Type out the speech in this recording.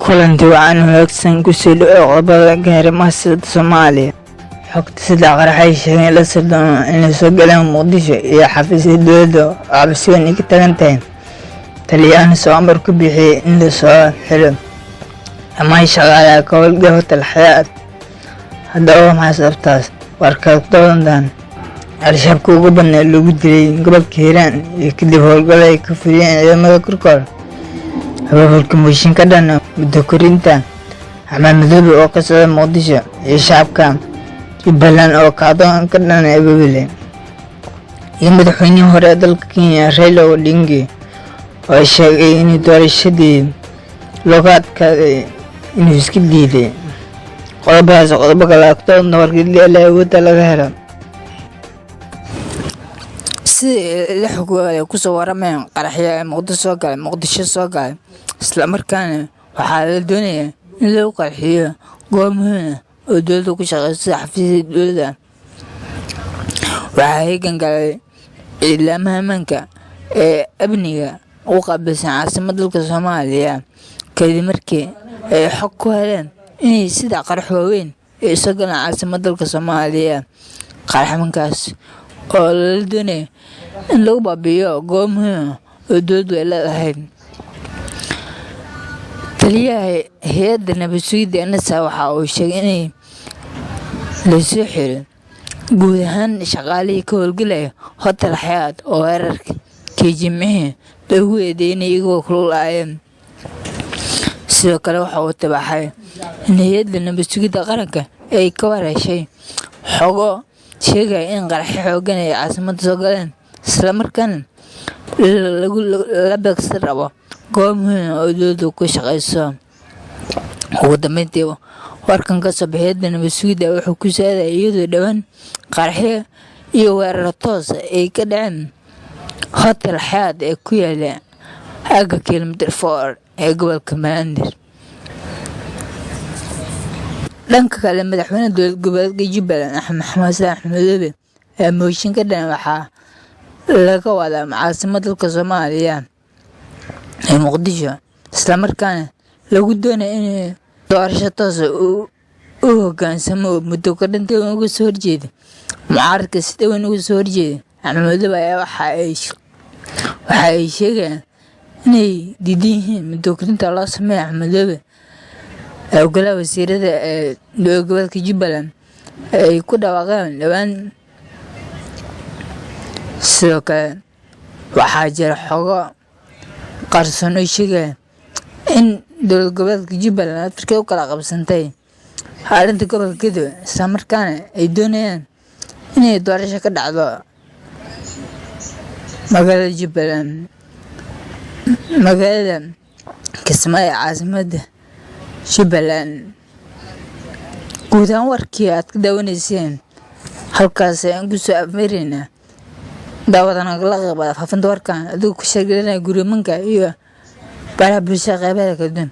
kulanti waxaan wanaagsan ku soo dhawaaqay qodobada gaari masjidda Soomaaliya. Xogta saddex qarax sheegay la sirdoon in soo galeen Muqdisho iyo xafiisyada dowladda oo cabsigan ka tagan tahay. Taliyaan soo amar ku bixiyay in la soo xiro ama shaqaalaha ka howlgala Hotel Xayaat. Haddaba maxaa sababtaas? Warka doodan Al-Shabaab ugu badnaa lagu dilay gobolka Hiiraan iyo kadib howlgal ay ka fuliyeen ciidamada korkoor. Howlgalka mooshin ka dhan muddo korinta Axmed Madoobe oo ka socda Muqdisho iyo shacabka Jubbaland oo kacdoon ka dhan Abaabule iyo madaxweynihii hore dalka Kenya Raila Odinga oo sheegay in doorashadii looga adkaaday inuu iska diiday. Qodobo kale agtoodna wargeliya la awoodda laga helo si la xogay ku soo warameen qaraxyo Muqdisho soo galay isla markaana waxaa la doonayaa in lagu qarxiyo goob muhiim ah oo dowladda ku shaqeysa xafiisyada dowladda. Waxaa gangalay ciidamada ammaanka ee amniga u qaabilsan caasimadda dalka Soomaaliya kadib markii ay xog ku heleen in sida qarax waaweyn ee soo galeen caasimadda dalka Soomaaliya. Qaraxmankaas oo la doonayay in lagu baabi'iyo goob muhiim ah oo dowladdu ay leedahay. Taliyaha hay'adda nabad sugidda NSA waxa uu sheegay in la soo xiray guud ahaan shaqaalihii ka howlgalaya Hotel Xayaat oo weerarka Jimcihii lagu eedeeyay iyagoo ku lug lahaayeen. Sidoo kale waxa uu tabaxay in hay'adda nabad sugidda qaranka ay ka wareyshay xogo sheegaya in qaraxyo xooggan ay caasimadda soo galeen isla markaana la beegsan rabo goob muhiim ah oo dowladdu ku shaqeyso. Ugu dambeyntii warkan ka soo baxay hay'adda nabad sugidda wuxuu ku saaday iyadoo dhawaan qaraxyo iyo weeraro toos ah ay ka dhaceen Hotel Xayaat ee ku yaala aagga Kilometer 4 ee gobolka Banaadir. Dhanka kale madaxweynaha dowlad goboleedka Jubbaland Axmed Madoobe ayaa mooshin ka dhan waxaa laga wadaa caasimadda dalka Soomaaliya ee Muqdisho isla markaana lagu doonayo in doorasho toos ah u hoggaansamo muddo korinta uga soo horjeeda mucaaradka si dhawan uga soo horjeeda. Axmed Madoobe ayaa waxa ay sheegayaan inay diidan yihiin muddo korinta loo sameeyo Axmed Madoobe ee golaha wasiirada ee dowlad goboleedka Jubbaland ay ku dhawaaqeen dhawaan. Sidoo kale waxaa jira xogo qarsoon oo sheegaya in dowlad goboleedka Jubbaland Afrika u kala qabsantay arrinta gobolka Gedo isla markaana ay doonayaan inay doorasho ka dhacdo magaalada Jubbaland. Magaalada Kismaayo caasimadda Jubbaland. Guud ahaan warkii aad ka daawanayseen halkaas ayaan ku soo afmeeraynaa. Daawadana la qeyb faafinta warkan adigu ku sheeganaya gurimanka iyo baraha bulshada qeybaha kala duwan.